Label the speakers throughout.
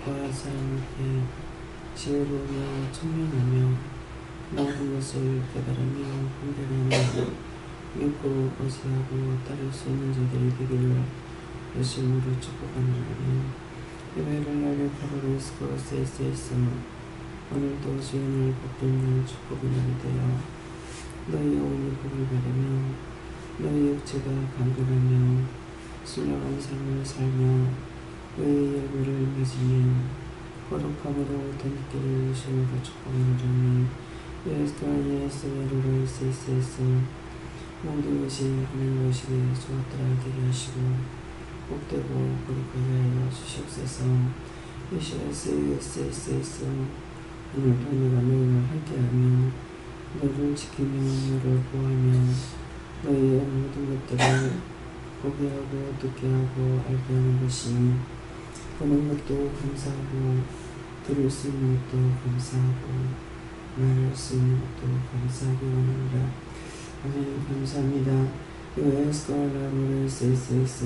Speaker 1: 율법과 사랑하게 지혜로우며 청명하며 모든 것을 깨달으며 분별하며 믿고 의지하고 따를 수 있는 자들이 되기를 예수님으로 축복하노니 예배를 날에 카바리스코 세이세이스 오늘도 주인을 복된 축복의 날이 되어 너희 영혼이 복을 받으며 너희 육체가 강건하며 신령한 삶을 살며 너희 열매를 맺으며 거룩함으로 던지기를 예수님으로 축복하노니 예수께서 예루를 세이세이스 모든 것이 하나님 것이 좋았더라 되게 하시고 복되고 거룩하게 하여 주시옵소서. 예수께서 오늘도 내가 너희와 함께하며 너를 지키며 너를 보호하며 너희의 모든 것들을 보게 하고 듣게 하고 알게 하는 것이 보는 것도 감사하고 들을 수 있는 것도 감사하고 말할 수 있는 것도 감사하게 원합니다. 아멘. 감사합니다. 요에스코라노를 세이세이스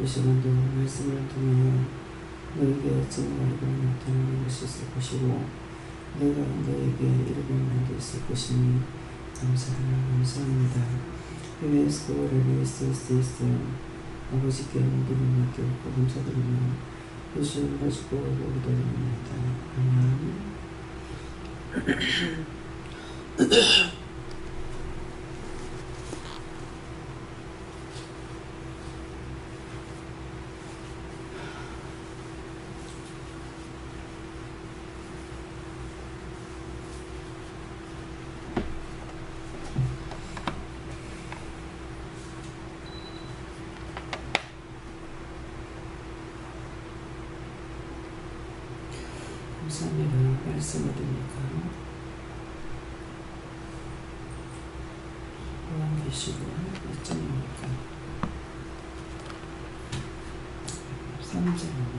Speaker 1: 이 시간도 말씀을 통하여 너에게 증거하고 나타나는 것이 있을 것이고 내가 너에게 이르는 날도 있을 것이니 감사합니다. 요에스코라노를 세이세이스 아버지께 모든 맡겨놓고 감사드리며 예수님을 축복하고 기도드립니다. 아멘. 감사합니다. 말씀 어딥니까? 요한계시록 몇 장입니까? 3장입니다.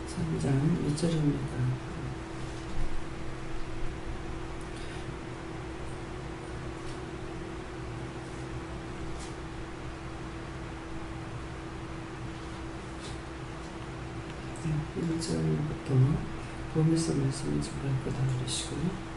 Speaker 1: 3장 2절입니다. 네, 1절부터 보면서 말씀을 전할 거다 그러시고요.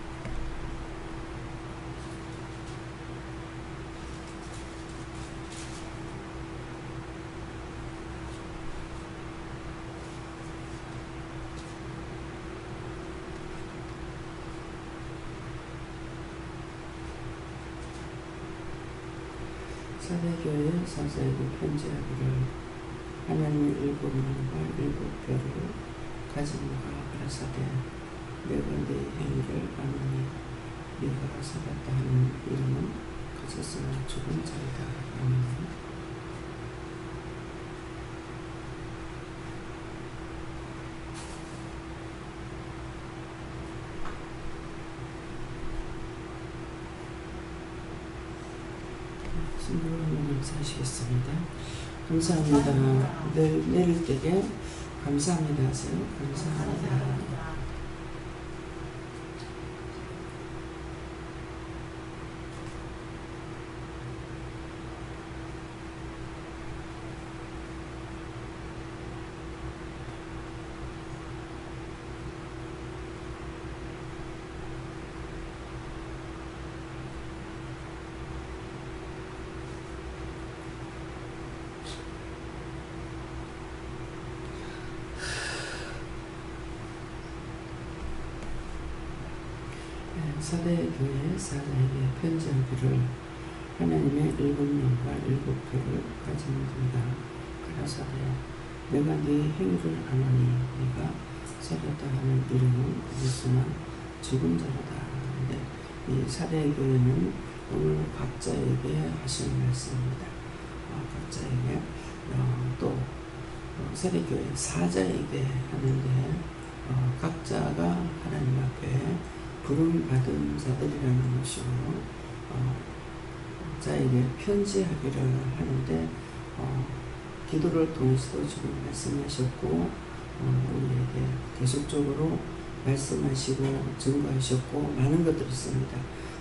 Speaker 1: 사대교회 사사에게 편지하기를 하나님의 일곱 명과 일곱 별을 가진 자가 가라사대 내가 네 행위를 아노니 네가 살았다 하는 이름은 가졌으나 죽은 자이다. 아멘. 신부로 감사하시겠습니다. 감사합니다. 내릴 때에 감사합니다 하세요. 감사합니다. 사대교회 사자에게 편지하기를 하나님의 일곱 명과 일곱 표를 가진 자가 가라사대 내가 네 행위를 아노니 네가 살았다 하는 이름은 그리스나 죽은 자로다. 이 사대교회는 오늘 각자에게 하신 말씀입니다. 각자에게 또 사대교회 사자에게 하는데 각자가 하나님 앞에 부름받은 자들이라는 것이고 자에게 편지하기를 하는데 기도를 통해서도 지금 말씀하셨고 우리에게 계속적으로 말씀하시고 증거하셨고 많은 것들이 있습니다.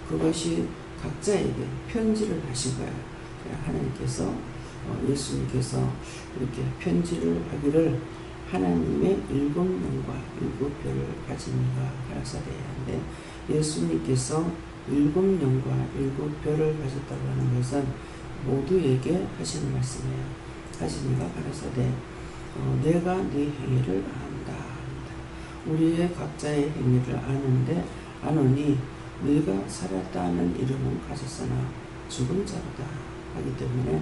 Speaker 1: 그것이 각자에게 편지를 하신 거예요. 하나님께서 예수님께서 이렇게 편지를 하기를 하나님의 7명과 7별을 가진 이가 가라사대하는데, 예수님께서 7명과 7별을 가졌다고 하는 것은 모두에게 하시는 말씀이에요. 가진 이가 가라사대 내가 네 행위를 안다. 우리의 각자의 행위를 아노니 네가 살았다는 이름은 가졌으나 죽은 자로다 하기 때문에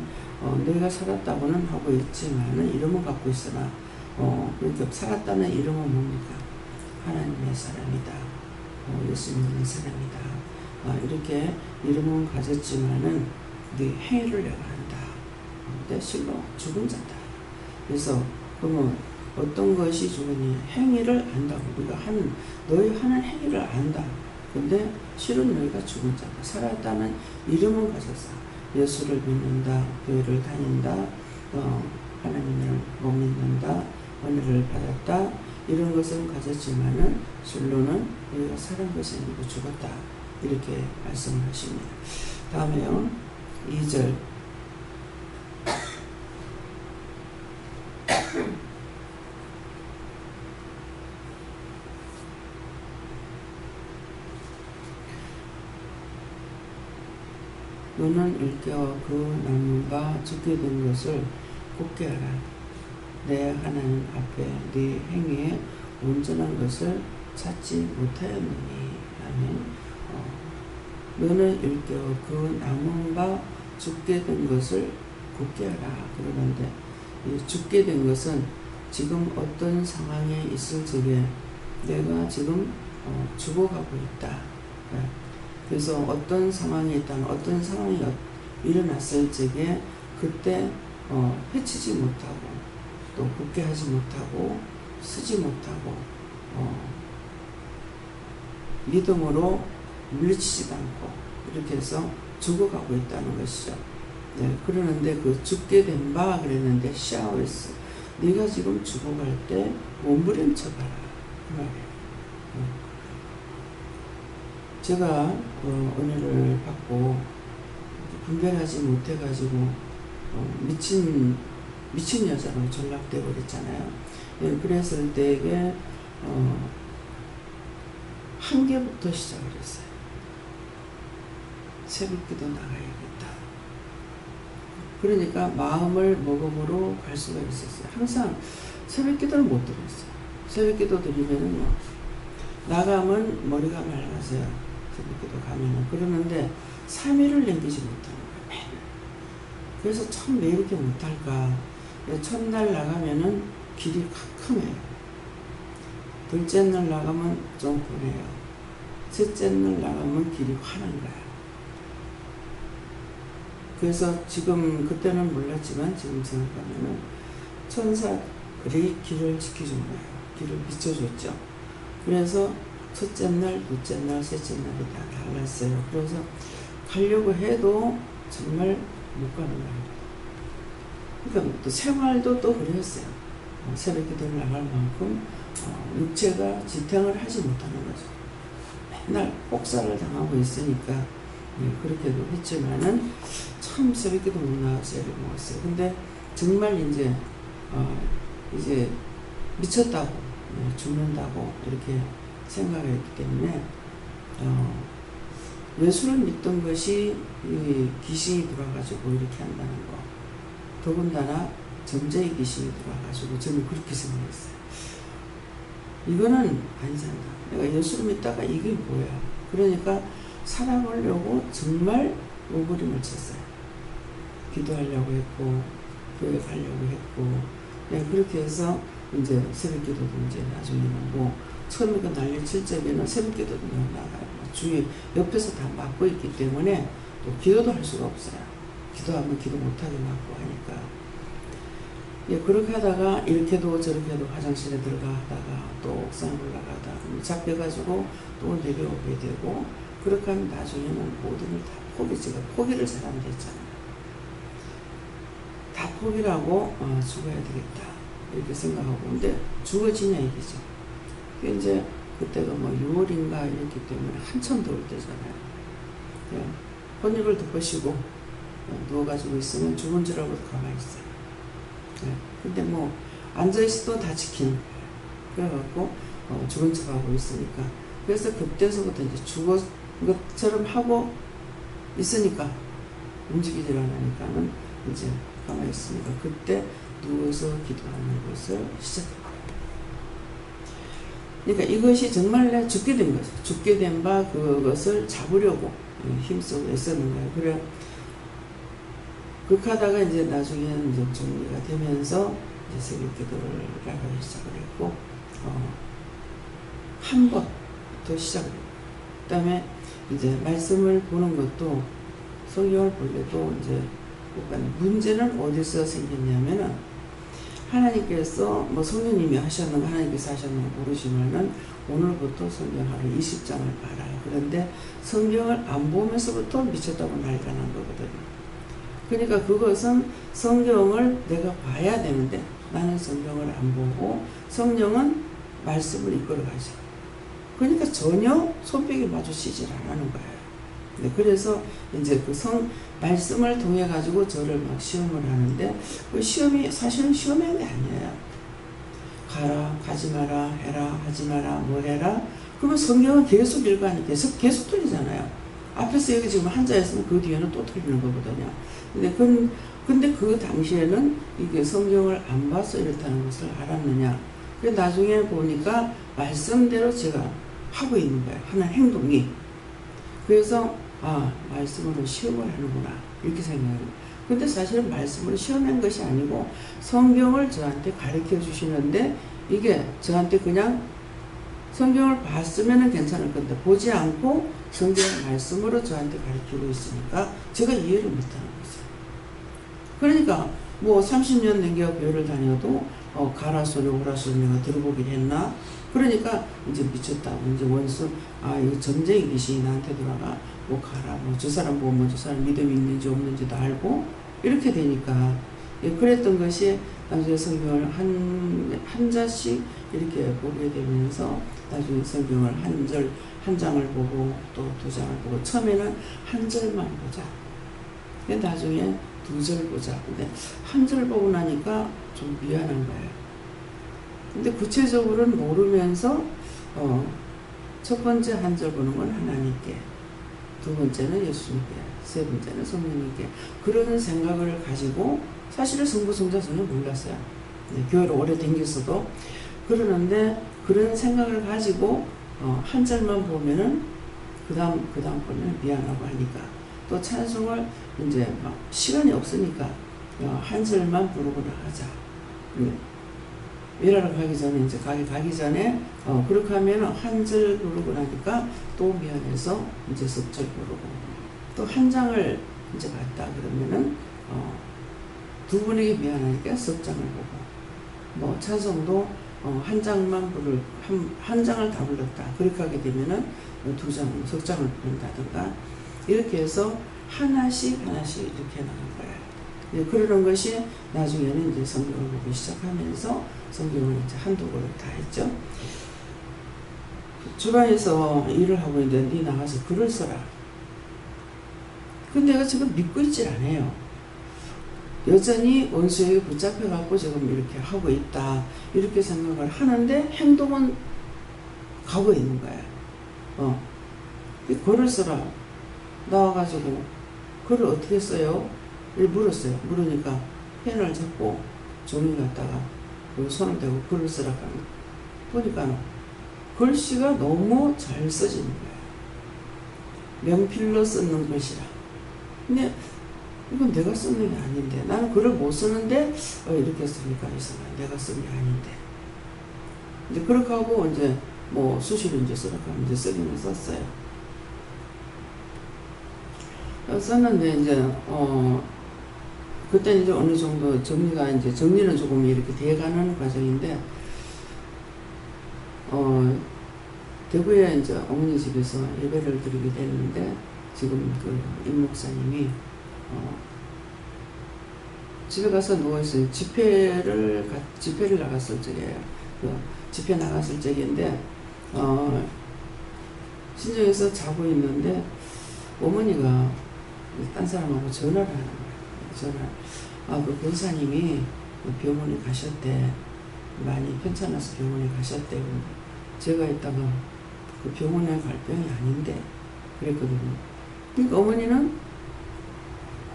Speaker 1: 내가 살았다고는 하고 있지만은 이름은 갖고 있으나 그러니까 살았다는 이름은 뭡니까? 하나님의 사람이다. 예수 믿는 사람이다. 이렇게 이름은 가졌지만은 네 행위를 내가 한다. 근데 실로 죽은 자다. 그래서 그러면 어떤 것이 죽으니? 행위를 안다고. 우리가 너희 하는 행위를 안다. 근데 실은 너희가 죽은 자다. 살았다는 이름은 가졌어. 예수를 믿는다. 교회를 다닌다. 하나님을 못 믿는다. 은혜를 받았다. 이런 것은 가졌지만은 실로는 너희가 살은 것이 아니고 죽었다. 이렇게 말씀하십니다. 다음에요. 2절. 너는 일깨어 그 나무가 죽게 된 것을 굳게 하라. 내 하나님 앞에 네 행위에 온전한 것을 찾지 못하였느니. 아멘. 너는 일깨어 그 나무가 죽게 된 것을 굳게 하라. 그러는데 이 죽게 된 것은 지금 어떤 상황에 있을 적에 내가 지금 죽어가고 있다. 그래서 어떤 상황에 있다면 어떤 상황이 일어났을 적에 그때 해치지 못하고 또 굳게 하지 못하고 쓰지 못하고 믿음으로 물리치지도 않고 이렇게 해서 죽어가고 있다는 것이죠. 네, 그러는데 그 죽게 된 바 그랬는데 샤오에스 네가 지금 죽어갈 때 몸부림쳐봐라 그 말이에요. 제가 은혜를 받고 분별하지 못해가지고 미친 여자로 전락돼 버렸잖아요. 예, 그랬을 때에 한계부터 시작을 했어요. 새벽기도 나가야겠다. 그러니까 마음을 먹음으로 갈 수가 있었어요. 항상 새벽기도를 못 드렸어요. 새벽기도 드리면은요, 나가면 머리가 맑아서요. 새벽기도 가면은. 그러는데 3일을 남기지 못하는 거예요. 매일. 그래서 참 왜 이렇게 못할까. 첫날 나가면은 길이 캄캄해요. 둘째 날 나가면 좀 보내요. 셋째 날 나가면 길이 환한 거야. 그래서 지금 그때는 몰랐지만 지금 생각하면은 천사들이 길을 지켜준 거예요. 길을 비춰줬죠. 그래서 첫째 날, 둘째 날, 셋째 날이 다 달랐어요. 그래서 가려고 해도 정말 못 가는 거예요. 그러니까 또 생활도 또 그랬어요. 새벽기도를 나갈 만큼 육체가 지탱을 하지 못하는 거죠. 맨날 폭살을 당하고 있으니까 그렇게도 했지만은 참 새벽기도 못 나가서 애를 먹었어요. 근데 정말 이제 미쳤다고 죽는다고 이렇게 생각했기 때문에 예수를 믿던 것이 귀신이 들어와가지고 이렇게 한다는 거. 더군다나 점쟁이 귀신이 들어와가지고 저는 그렇게 생각했어요. 이거는 아니잖아. 내가 예수를 믿다가 이게 뭐야. 그러니까 살아보려고 정말 몸부림을 쳤어요. 기도하려고 했고 교회 가려고 했고 그렇게 해서 이제 새벽기도도 이제 나중에는 뭐 처음에 그 난리 칠 적에는 새벽기도도 나가요. 주위 옆에서 다 막고 있기 때문에 또 기도도 할 수가 없어요. 기도하면 기도 못하게 막고 하니까. 그렇게 하다가 이렇게도 저렇게도 화장실에 들어가다가 또 옥상에 올라가다가 잡혀가지고 또 내려오게 되고 그렇게 하면 나중에는 모든 걸 다 제가 포기를 사람들 했잖아요. 다 포기하고 죽어야 되겠다 이렇게 생각하고 근데 죽어지냐 이거죠. 이제 그때가 뭐 6월인가 이랬기 때문에 한참 더울 때잖아요. 혼입을 덮으시고 누워가지고 있으면 죽은 줄 알고 가만히 있어요. 네. 근데 뭐 앉아있어도 다 지키는 거예요. 그래갖고 죽은 척하고 있으니까. 그래서 그때서부터 이제 죽은 것처럼 하고 있으니까 움직이질 않으니까는 이제 가만히 있으니까 그때 누워서 기도하는 것을 시작합니다. 그러니까 이것이 정말 내 죽게 된 거죠. 죽게 된 바 그것을 잡으려고 힘쓰고 애쓰는 거예요. 그래 그렇게 하다가 이제 나중에는 이제 정리가 되면서 이제 새벽 기도를 나가기 시작을 했고 한 번 더 시작을 했고 그 다음에 이제 말씀을 보는 것도 성경을 볼 때도 이제 문제는 어디서 생겼냐면은 하나님께서 뭐 성령님이 하셨는가 하나님께서 하셨는가 모르지만은 오늘부터 성경 하루 20장을 봐라. 그런데 성경을 안 보면서부터 미쳤다고 난리가 난 거거든요. 그러니까 그것은 성경을 내가 봐야 되는데 나는 성경을 안 보고 성령은 말씀을 이끌어 가죠. 그러니까 전혀 손뼉이 마주치질 않는 거예요. 네, 그래서 이제 그 말씀을 통해 가지고 저를 막 시험을 하는데 그 시험이 사실은 시험한 게 아니에요. 가라, 가지 마라, 해라, 하지 마라, 뭐 해라. 그러면 성경은 계속 읽으니까 계속 틀리잖아요. 앞에서 여기 지금 한자였으면 그 뒤에는 또 틀리는 거거든요. 근데 그 당시에는 이게 성경을 안 봐서 이렇다는 것을 알았느냐. 그래서 나중에 보니까 말씀대로 제가 하고 있는 거예요. 하는 행동이. 그래서 말씀으로 시험을 하는구나 이렇게 생각해요. 근데 사실은 말씀으로 시험한 것이 아니고 성경을 저한테 가르쳐 주시는데 이게 저한테 그냥 성경을 봤으면 괜찮을 건데 보지 않고 성경 말씀으로 저한테 가르치고 있으니까 제가 이해를 못하는 거죠. 그러니까 뭐 30년 넘게 교회를 다녀도 가라 소리 오라 소리 내가 들어보긴 했나. 그러니까 이제 미쳤다고 이제 원수 이거 점쟁이 귀신이 나한테 돌아가 뭐 가라 뭐 저 사람 보면 저 사람 믿음이 있는지 없는지도 알고 이렇게 되니까 그랬던 것이 나중에 성경을 한 자씩 이렇게 보게 되면서 나중에 성경을 한 장을 보고 또 두 장을 보고 처음에는 한 절만 보자. 근데 나중에 두 절 보자. 근데 한 절 보고 나니까 좀 미안한 거예요. 근데 구체적으로는 모르면서 첫 번째 한 절 보는 건 하나님께, 두 번째는 예수님께, 세 번째는 성령님께 그런 생각을 가지고 사실은 성부성자 전혀 몰랐어요. 네, 교회를 오래 다녔어도 그러는데 그런 생각을 가지고 한 절만 보면은 그 다음 거는 미안하고 하니까 또 찬송을 이제 막 시간이 없으니까 한 절만 부르고 나가자. 일하러 가기 전에 이제 가기 전에 그렇게 하면 한 절 부르고 나니까 또 미안해서 이제 석 절 부르고 또 한 장을 이제 봤다 그러면은 두 분에게 미안하니까 석 장을 보고 뭐 찬송도 한 장만 한 장을 다 불렀다 그렇게 하게 되면은 두 장, 석 장을 부른다든가 이렇게 해서 하나씩 이렇게 나가는 거예요. 그러는 것이 나중에는 이제 성경을 보기 시작하면서 성경을 이제 한두 권을 다 했죠. 주방에서 일을 하고 있는데 네 나가서 글을 써라. 근데 내가 지금 믿고 있질 않아요. 여전히 원수에게 붙잡혀갖고 지금 이렇게 하고 있다. 이렇게 생각을 하는데 행동은 가고 있는 거예요. 글을 써라. 나와가지고 글을 어떻게 써요? 물었어요. 물으니까 펜을 잡고 종이 갖다가 손을 대고 글을 쓰라고 하는 보니까 글씨가 너무 잘 써지는 거예요. 명필로 쓰는 글씨라. 근데 이건 내가 쓰는 게 아닌데 나는 글을 못 쓰는데 이렇게 쓰니까 내가 쓴 게 아닌데 이제 그렇게 하고 이제 뭐 수시로 이제 쓰라고 하면 이제 쓰기는 썼어요. 썼는데 이제 그때 이제 어느 정도 정리는 조금 이렇게 돼가는 과정인데, 대구에 이제 어머니 집에서 예배를 드리게 됐는데, 지금 그 임 목사님이, 집에 가서 누워있어요. 집회를 나갔을 적이에요. 집회 나갔을 적인데, 신정에서 자고 있는데, 어머니가 딴 사람하고 전화를 하는 거예요. 그 권사님이 병원에 가셨대. 많이 편찮아서 병원에 가셨대. 제가 이따가 그 병원에 갈 병이 아닌데 그랬거든요. 그러니까 어머니는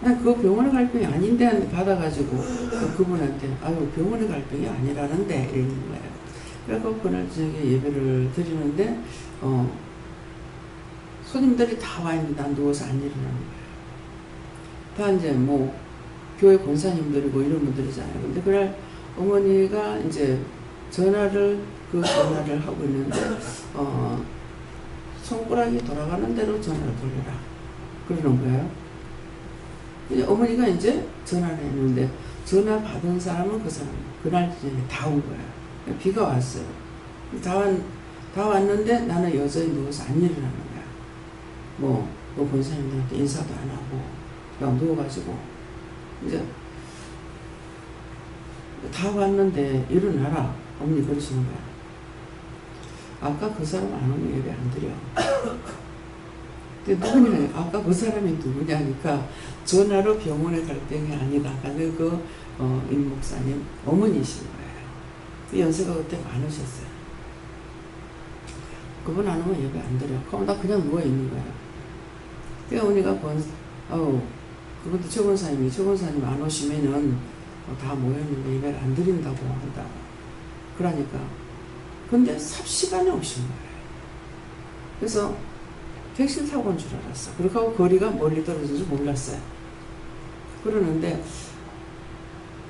Speaker 1: 그 병원에 갈 병이 아닌데 받아가지고 그분한테 아유 병원에 갈 병이 아니라는데 이러는 거예요. 그래서 그날 저녁에 예배를 드리는데 손님들이 다 와 있는데 난 누워서 안 일어나는 거예요. 다 이제 뭐 교회 권사님들이고 이런 분들이잖아요. 근데 그날 어머니가 이제 전화를 하고 있는데 손가락이 돌아가는 대로 전화를 돌려라 그러는 거예요. 이제 어머니가 이제 전화를 했는데 전화 받은 사람은 그 사람 그날 다 온 거야. 비가 왔어요. 다 왔는데 나는 여전히 누워서 안 일어나는 거야. 뭐 권사님들한테 인사도 안 하고 그냥 누워가지고 이제 다 왔는데 일어나라 어머니 그러시는 거야. 아까 그 사람 안 오면 예배 안 드려. 근데 누구냐? 아까 그 사람이 누구냐니까 전화로 병원에 갈 병이 아니다. 하는 임 목사님 어머니신 거예요. 연세가 그때 많으셨어요. 그분 안 오면 예배 안 드려. 그럼 나 그냥 누워 있는 거야. 그러니까 어머니가 그것도 최권사님 안 오시면은 다 모였는데 예배를 안 드린다고 한다. 그러니까 근데 삽시간에 오신 거예요. 그래서 택시 타고 온 줄 알았어. 그렇게 하고 거리가 멀리 떨어진 줄 몰랐어요. 그러는데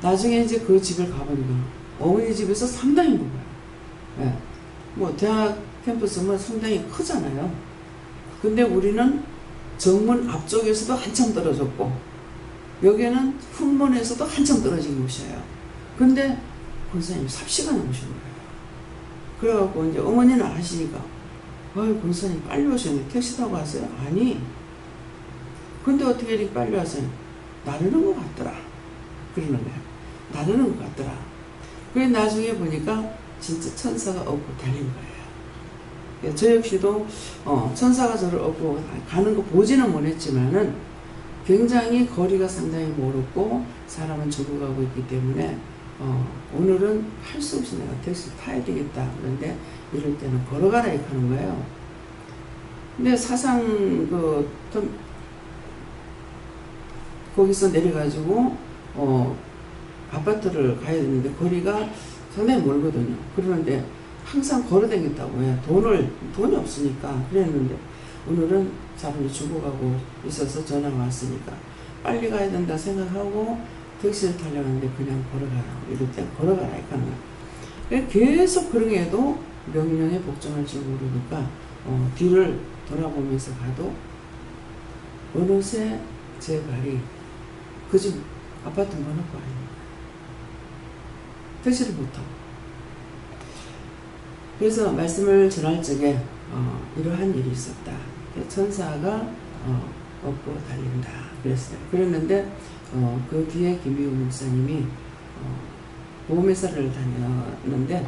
Speaker 1: 나중에 이제 그 집을 가보니까 어머니 집에서 상당히 멀어요. 네. 뭐 대학 캠퍼스면 상당히 크잖아요. 근데 우리는 정문 앞쪽에서도 한참 떨어졌고 여기는 훈문에서도 한참 떨어진 곳이에요. 근데 권사님이 삽시간에 오신 거예요. 그래갖고 이제 어머니는 아시니까 아유 권사님 빨리 오셨네. 택시 타고 왔어요? 아니 근데 어떻게 이렇게 빨리 왔어요? 나르는 것 같더라. 그러는 거야. 나르는 것 같더라. 그래 나중에 보니까 진짜 천사가 업고 달린 거예요. 저 역시도 천사가 저를 업고 가는 거 보지는 못했지만은 굉장히 거리가 상당히 멀었고 사람은 죽어가고 있기 때문에 오늘은 할 수 없이 내가 택시를 타야 되겠다. 그런데 이럴 때는 걸어가라 이렇게 하는 거예요. 근데 사상 거기서 내려가지고 아파트를 가야 되는데 거리가 상당히 멀거든요. 그러는데 항상 걸어다녔다고 해요. 돈이 없으니까 그랬는데 오늘은 사람이 죽어가고 있어서 전화가 왔으니까 빨리 가야 된다 생각하고 택시를 타려고 하는데 그냥 걸어가라. 이럴 때 걸어가라 이렇게 하는 거예요. 계속 그런 게도 명령에 복종할 줄 모르니까 뒤를 돌아보면서 가도 어느새 제 발이 그 집 아파트 번호가 아닙니다. 택시를 못 타고. 그래서 말씀을 전할 적에 이러한 일이 있었다. 천사가 업고 달린다 그랬어요. 그랬는데 그 뒤에 김미우 목사님이 보험회사를 다녔는데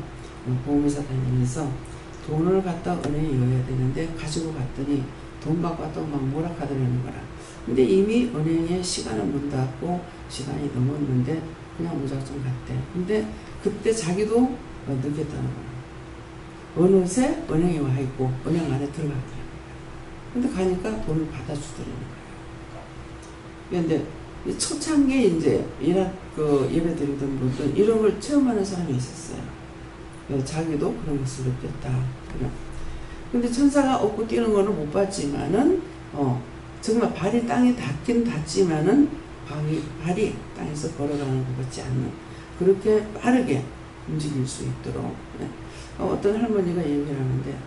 Speaker 1: 보험회사 다니면서 돈을 갖다 은행에 넣어야 되는데 가지고 갔더니 돈 받고 왔다고 막 몰아가더라는 거라. 근데 이미 은행에 시간은 문 닫고 시간이 넘었는데 그냥 무작정 갔대. 근데 그때 자기도 늦겠다는 거야. 어느새 은행에 와 있고 은행 안에 들어갔더라는 거야. 근데 가니까 돈을 받아주더라는 거야. 근데 초창기에 이제 예배 드리던 분들 이런 걸 체험하는 사람이 있었어요. 자기도 그런 것을 느꼈다. 근데 천사가 업고 뛰는 거는 못 봤지만은 정말 발이 땅에 닿긴 닿지만은 발이 땅에서 걸어가는 것 같지 않는 그렇게 빠르게 움직일 수 있도록. 어떤 할머니가 얘기를 하는데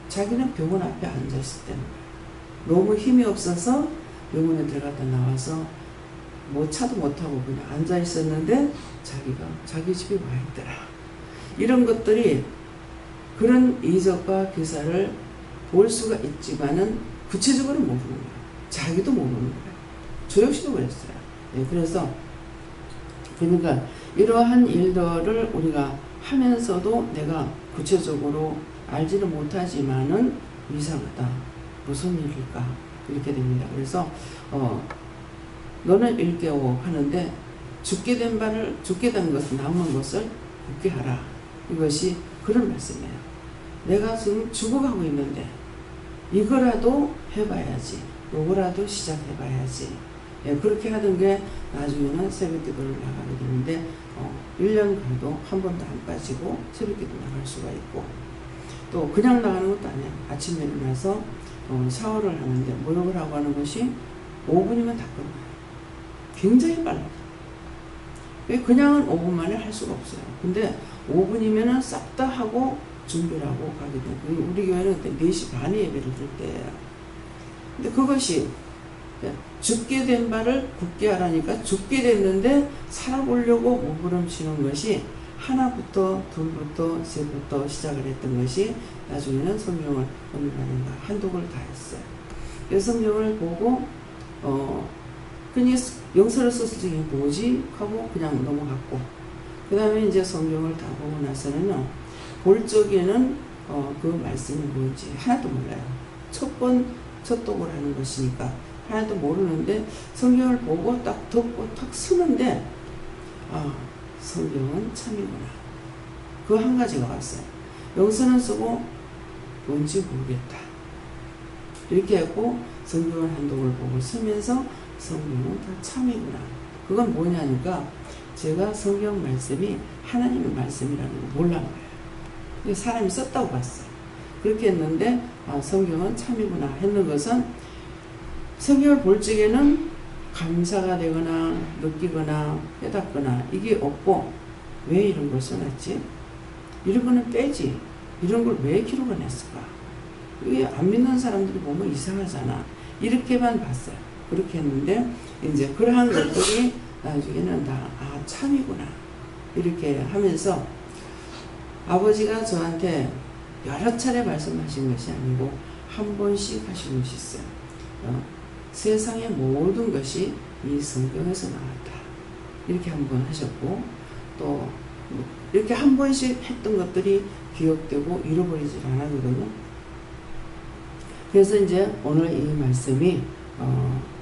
Speaker 1: 자기는 병원 앞에 앉아있을 때는 너무 힘이 없어서 병원에 들어갔다 나와서 뭐 차도 못하고 그냥 앉아있었는데 자기가 자기 집에 와 있더라. 이런 것들이 그런 이적과 기사를 볼 수가 있지만은 구체적으로 모르는 거예요. 자기도 모르는 거예요. 저 역시도 그랬어요. 그래서 그러니까 이러한 일들을 우리가 하면서도 내가 구체적으로 알지는 못하지만은 이상하다. 무슨 일일까? 이렇게 됩니다. 그래서 너는 일깨워 하는데 죽게 된 것을 남은 것을 굳게 하라. 이것이 그런 말씀이에요. 내가 지금 죽어가고 있는데 이거라도 해봐야지. 요거라도 시작해봐야지. 예, 그렇게 하던 게 나중에는 새벽기도를 나가게 되는데 1년 가도 한 번도 안 빠지고 새벽기도 나갈 수가 있고, 또 그냥 나가는 것도 아니야. 아침에 일어나서 샤워를 하는데 목욕을 하고 하는 것이 5분이면 다 끝나요. 굉장히 빨라요. 그냥은 5분 만에 할 수가 없어요. 근데 5분이면은 싹 다 하고 준비를 하고 가게 돼요. 우리 교회는 그때 4시 반에 예배를 드릴 때예요. 근데 그것이 죽게 된 바를 굳게 하라니까 죽게 됐는데 살아보려고 몸부림치는 것이 하나부터 둘부터 셋부터 시작을 했던 것이 나중에는 성경을 오늘날인가 한독을 다 했어요. 그래서 성경을 보고 그냥 영서를 썼을 때 뭐지? 하고 그냥 넘어갔고, 그 다음에 이제 성경을 다 보고 나서는요, 볼 적에는 그 말씀이 뭔지 하나도 몰라요. 첫 독을 하는 것이니까 하나도 모르는데 성경을 보고 딱 덮고 탁 쓰는데 성경은 참이구나. 그 한 가지가 왔어요. 영서는 쓰고 뭔지 모르겠다. 이렇게 했고 성경을 한독을 보고 쓰면서 성경은 다 참이구나. 그건 뭐냐니까 제가 성경 말씀이 하나님의 말씀이라는 걸 몰란 거예요. 사람이 썼다고 봤어요. 그렇게 했는데 성경은 참이구나 했는 것은 성경을 볼 적에는 감사가 되거나 느끼거나 깨닫거나 이게 없고, 왜 이런 걸 써놨지? 이런 거는 빼지. 이런 걸 왜 기록을 냈을까? 이게 안 믿는 사람들이 보면 이상하잖아. 이렇게만 봤어요. 그렇게 했는데 이제 그러한 것들이 나중에는 참이구나. 이렇게 하면서 아버지가 저한테 여러 차례 말씀하신 것이 아니고 한 번씩 하신 것이 있어요. 세상의 모든 것이 이 성경에서 나왔다. 이렇게 한 번 하셨고, 또 이렇게 한 번씩 했던 것들이 기억되고 잃어버리질 않았거든요. 그래서 이제 오늘 이 말씀이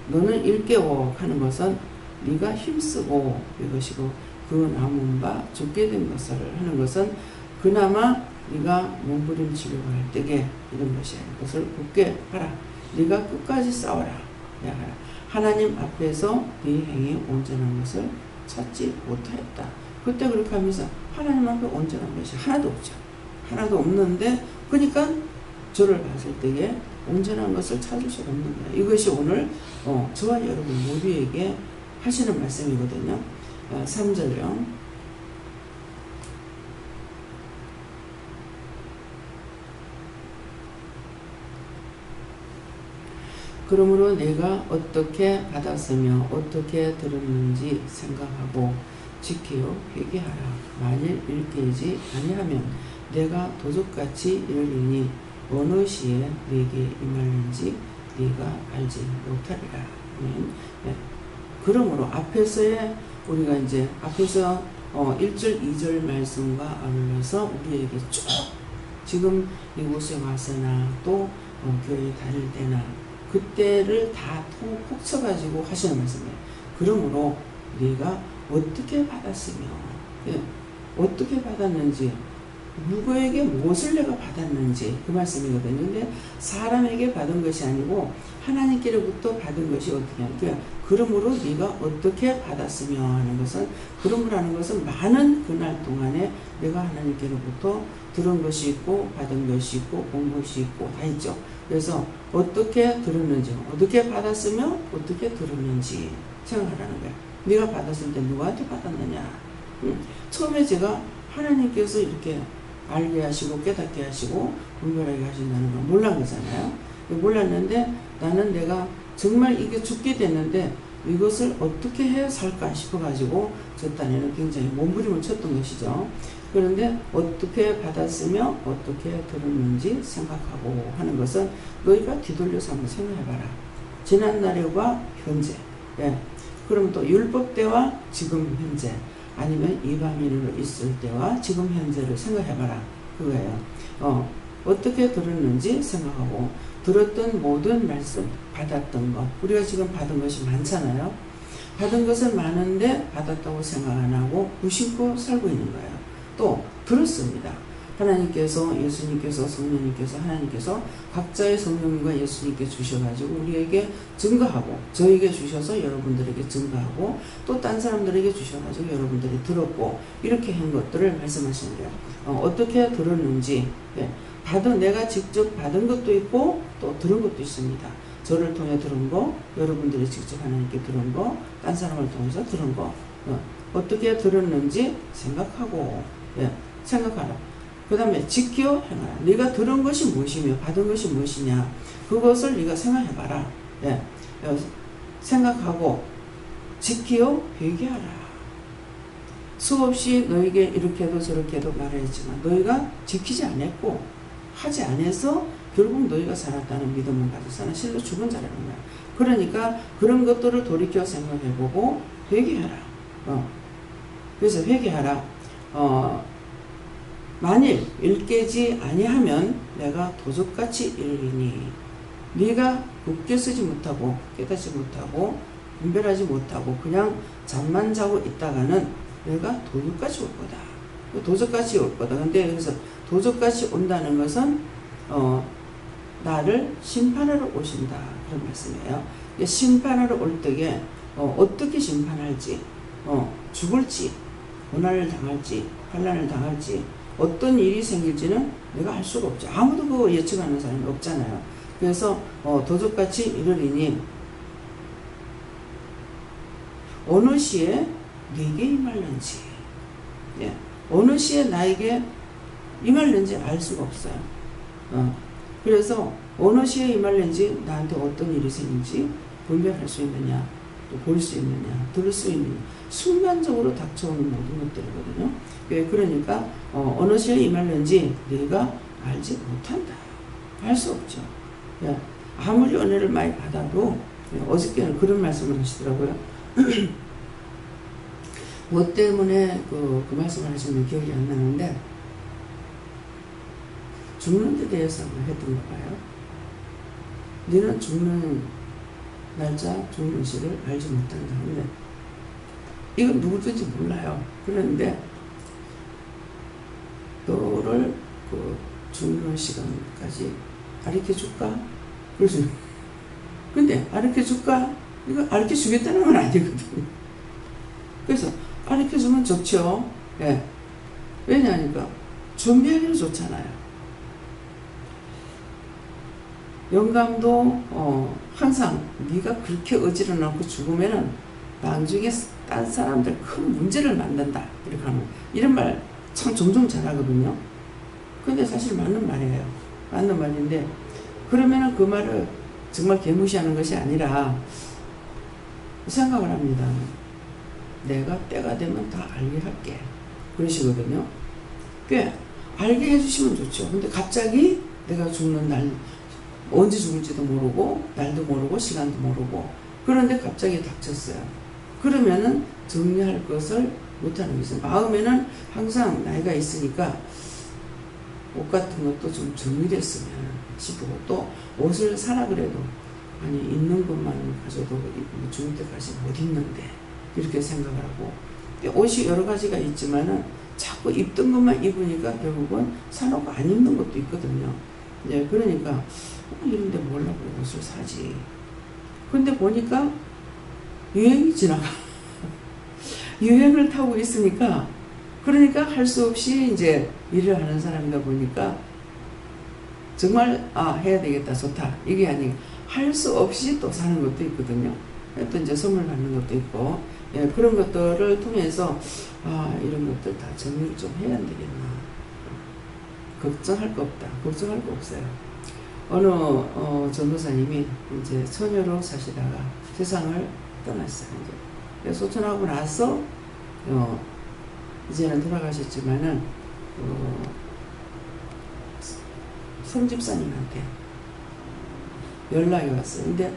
Speaker 1: 너는 일깨워 하는 것은 네가 힘쓰고 이것이고, 그 남은 바 죽게 된 것을 하는 것은 그나마 네가 몸부림치려고 할 때에 이런 것이 아닌 것을 굳게 하라. 네가 끝까지 싸워라. 하나님 앞에서 네 행위 온전한 것을 찾지 못하였다. 그때 그렇게 하면서 하나님 앞에 온전한 것이 하나도 없죠. 하나도 없는데, 그러니까 저를 봤을 때에 온전한 것을 찾을 수 없는 거예요. 이것이 오늘 저와 여러분 모두에게 하시는 말씀이거든요. 3절요. 그러므로 내가 어떻게 받았으며 어떻게 들었는지 생각하고 지키어 회개하라. 만일 일깨지 아니하면 내가 도적같이 이르리니 어느 시에 네게 임하는지 네가 알지 못하리라. 그러므로 앞에서의 우리가 이제 앞에서 1절 2절 말씀과 아울러서 우리에게 쭉 지금 이곳에 와서나 또 교회 다닐 때나 그때를 다 톡 쳐가지고 하시는 말씀이에요. 그러므로 네가 어떻게 받았으며, 어떻게 받았는지, 누구에게 무엇을 내가 받았는지 그 말씀이거든요. 근데 사람에게 받은 것이 아니고 하나님께로부터 받은 것이 어떻게 하냐. 그러므로 네가 어떻게 받았으며 하는 것은, 그러므라는 것은 많은 그날 동안에 내가 하나님께로부터 들은 것이 있고 받은 것이 있고 본 것이 있고 다 있죠. 그래서 어떻게 들었는지, 어떻게 받았으며 어떻게 들었는지 생각하라는 거야. 네가 받았을 때 누구한테 받았느냐. 처음에 제가 하나님께서 이렇게 알게 하시고 깨닫게 하시고 분별하게 하신다는 걸 몰란 거잖아요. 몰랐는데 나는 내가 정말 이게 죽게 됐는데 이것을 어떻게 해야 살까 싶어가지고 저 딴에는 굉장히 몸부림을 쳤던 것이죠. 그런데 어떻게 받았으며 어떻게 들었는지 생각하고 하는 것은 너희가 뒤돌려서 한번 생각해봐라. 지난날과 현재, 그럼 또 율법 때와 지금 현재, 아니면 이방인으로 있을 때와 지금 현재를 생각해봐라. 그거예요. 어떻게 들었는지 생각하고 들었던 모든 말씀, 받았던 것, 우리가 지금 받은 것이 많잖아요. 받은 것은 많은데 받았다고 생각 안 하고 무심코 살고 있는 거예요. 또 들었습니다. 하나님께서, 예수님께서, 성령님께서, 하나님께서 각자의 성령님과 예수님께 주셔가지고 우리에게 증거하고, 저에게 주셔서 여러분들에게 증거하고, 또 딴 사람들에게 주셔가지고 여러분들이 들었고, 이렇게 한 것들을 말씀하시는 거예요. 어떻게 들었는지, 내가 직접 받은 것도 있고 또 들은 것도 있습니다. 저를 통해 들은 거, 여러분들이 직접 하나님께 들은 거, 딴 사람을 통해서 들은 거, 어떻게 들었는지 생각하고, 생각하라. 그 다음에 지켜 행하라. 네가 들은 것이 무엇이며 받은 것이 무엇이냐, 그것을 네가 생각해봐라. 생각하고 지키어 회개하라. 수없이 너에게 이렇게도 저렇게도 말했지만 너희가 지키지 않았고 하지 않아서 결국 너희가 살았다는 믿음을 가져서는 실로 죽은 자라는 거야. 그러니까 그런 것들을 돌이켜 생각해보고 회개하라. 그래서 회개하라. 만일 일깨지 아니하면 내가 도적같이 이르리니, 네가 굳게 쓰지 못하고 깨닫지 못하고 분별하지 못하고 그냥 잠만 자고 있다가는 내가 도적같이 올 거다. 도적같이 올 거다. 근데 여기서 도적같이 온다는 것은 나를 심판하러 오신다, 그런 말씀이에요. 심판하러 올 때에 어떻게 심판할지, 죽을지, 고난을 당할지, 환난을 당할지, 어떤 일이 생길지는 내가 알 수가 없죠. 아무도 그거 예측하는 사람이 없잖아요. 그래서 도적같이 이르리니 어느 시에 네게 임할는지, 어느 시에 나에게 임할는지 알 수가 없어요. 그래서 어느 시에 임할는지, 나한테 어떤 일이 생긴지 분별할 수 있느냐, 또 볼 수 있느냐, 들을 수 있느냐, 순간적으로 닥쳐오는 모든 것들이거든요. 그러니까 어느 시에 임할는지 네가 알지 못한다. 알 수 없죠. 아무리 은혜를 많이 받아도, 어저께는 그런 말씀을 하시더라고요. 뭐 때문에 그 말씀을 하시면 기억이 안 나는데, 죽는 데 대해서 했던가 봐요. 너는 죽는 날짜, 죽는 시를 알지 못한다. 근데 이건 누구든지 몰라요. 그런데 너를 그 죽는 시간까지 가르쳐 줄까? 그래서 근데 가르쳐 줄까? 이거 가르쳐 주겠다는 건 아니거든요. 그래서 가르쳐 주면 좋죠. 왜냐하니까 준비하기는 좋잖아요. 영감도 항상 네가 그렇게 어지러놓고 죽으면은 나중에 딴 사람들 큰 문제를 만든다, 이렇게 하는, 이런 말 참 종종 잘하거든요. 근데 사실 맞는 말이에요. 맞는 말인데, 그러면은 그 말을 정말 개무시하는 것이 아니라 생각을 합니다. 내가 때가 되면 다 알게 할게, 그러시거든요. 꽤 알게 해주시면 좋죠. 근데 갑자기 내가 죽는 날, 언제 죽을지도 모르고 날도 모르고 시간도 모르고, 그런데 갑자기 닥쳤어요. 그러면은 정리할 것을 못하는 게 있어요. 마음에는 항상 나이가 있으니까 옷 같은 것도 좀 정리됐으면 싶고, 또 옷을 사라 그래도 아니 입는 것만 가져도 죽을 때까지 못 입는데, 이렇게 생각을 하고, 옷이 여러 가지가 있지만은 자꾸 입던 것만 입으니까 결국은 사놓고 안 입는 것도 있거든요. 그러니까 이런데 뭐라고 옷을 사지. 근데 보니까 유행이 지나가. 유행을 타고 있으니까, 그러니까 할 수 없이 이제 일을 하는 사람이다 보니까 정말 해야 되겠다, 좋다, 이게 아니고 할 수 없이 또 사는 것도 있거든요. 또 이제 선물 받는 것도 있고, 그런 것들을 통해서 이런 것들 다 정리를 좀 해야 되겠나. 걱정할 거 없다. 걱정할 거 없어요. 어느 전도사님이 이제 처녀로 사시다가 세상을 떠났어요. 이제 소천하고 나서 이제는 돌아가셨지만은 성집사님한테 연락이 왔어요. 근데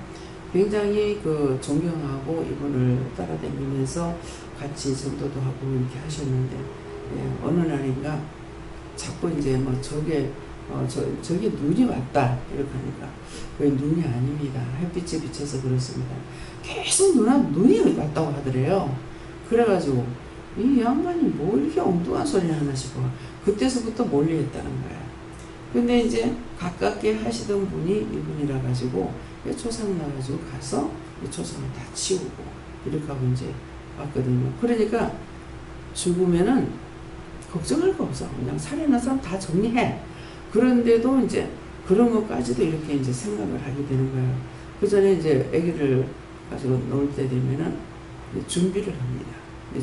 Speaker 1: 굉장히 그 존경하고 이분을 따라다니면서 같이 전도도 하고 이렇게 하셨는데, 어느 날인가 자꾸 이제 뭐 저게 저기 눈이 왔다 이렇게 하니까 왜 눈이 아닙니다. 햇빛에 비쳐서 그렇습니다. 계속 눈이 왔다고 하더래요. 그래가지고 이 양반이 뭐 이렇게 엉뚱한 소리 하나 싶어 그때서부터 멀리 했다는 거야. 근데 이제 가깝게 하시던 분이 이분이라 가지고 초상 나가지고 가서 초상을 다 치우고 이렇게 하고 이제 왔거든요. 그러니까 죽으면은 걱정할 거 없어. 그냥 살해난 사람 다 정리해. 그런데도 이제 그런 것까지도 이렇게 이제 생각을 하게 되는 거예요. 그 전에 이제 아기를 가지고 놀 때 되면은 준비를 합니다.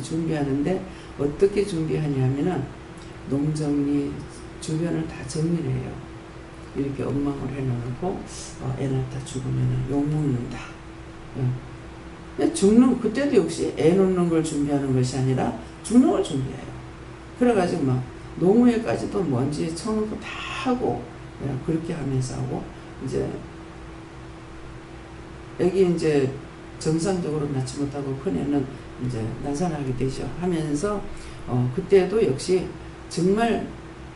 Speaker 1: 준비하는데 어떻게 준비하냐면은 농정리 주변을 다 정리를 해요. 이렇게 엉망을 해놓고 애 낳다 죽으면은 욕 먹는다. 죽는 그때도 역시 애 놓는 걸 준비하는 것이 아니라 죽는 걸 준비해요. 그래가지고 막 노무에까지도 먼지 쳐놓고 다 하고 그렇게 하면서 하고 이제 애기 이제 정상적으로 낳지 못하고 큰애는 이제 난산하게 되죠. 하면서 그때도 역시 정말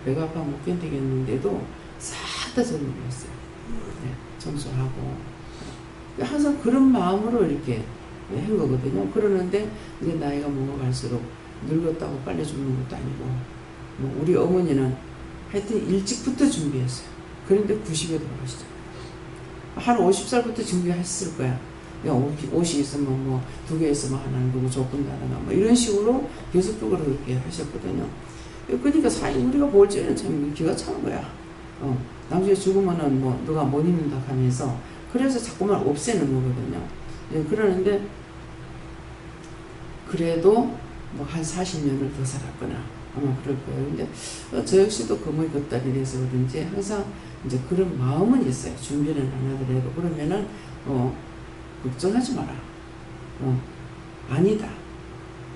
Speaker 1: 배가 아파 못 견디겠는데도 싹 다 정리했어요. 청소하고 항상 그런 마음으로 이렇게 한 거거든요. 그러는데 이제 나이가 먹어갈수록 늙었다고 빨리 죽는 것도 아니고 뭐 우리 어머니는 하여튼 일찍부터 준비했어요. 그런데 90에 돌아가시잖아요. 한 50살부터 준비했을 거야. 옷이 있으면 뭐 2개 있으면 하나는 누구 조건다든가 뭐 이런 식으로 계속적으로 그렇게 하셨거든요. 그러니까 우리가 볼 적에는 참 기가 차는 거야. 나중에 죽으면은 뭐 누가 못 입는다 하면서 그래서 자꾸만 없애는 거거든요. 그러는데 그래도 뭐 한 40년을 더 살았거나 아마 그럴 거예요. 근데 저 역시도 금의 겉달이 돼서 그런지 항상 이제 그런 마음은 있어요. 준비는 안 하더라도 그러면은 걱정하지 마라. 아니다.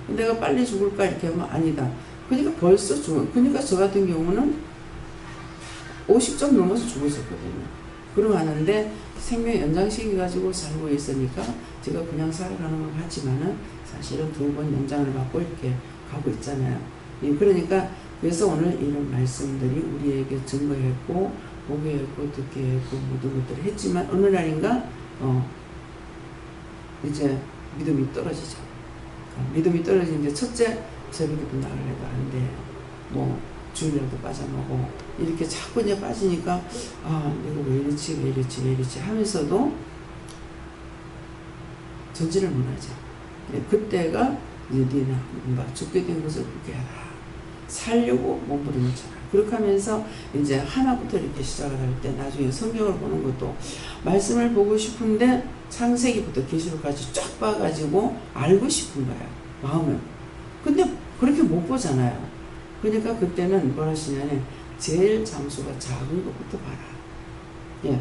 Speaker 1: 내가 빨리 죽을까 이렇게 하면 아니다. 그러니까 벌써 그러니까 저 같은 경우는 50점 넘어서 죽었었거든요. 그러고 하는데 생명 연장시키 가지고 살고 있으니까 제가 그냥 살아가는 것 같지만은 사실은 2번 연장을 받고 이렇게 가고 있잖아요. 그러니까 그래서 오늘 이런 말씀들이 우리에게 증거했고 보게 했고 듣게 했고 모든 것들을 했지만 어느 날인가 이제 믿음이 떨어지죠. 믿음이 떨어지는데 첫째 새벽에도 나가려고 하는데 뭐 주일에도 빠져나오고 이렇게 자꾸 이제 빠지니까 내가 왜 이렇지 하면서도 전진을 못하죠. 그때가 이제 네가 죽게 된 것을 그렇게 해라. 살려고 몸부림쳤잖아. 그렇게 하면서 이제 하나부터 이렇게 시작을 할 때 나중에 성경을 보는 것도 말씀을 보고 싶은데 창세기부터 계시록까지 쫙 봐가지고 알고 싶은 거야. 마음을. 근데 그렇게 못 보잖아요. 그러니까 그때는 뭘 하시냐면 제일 장수가 작은 것부터 봐라.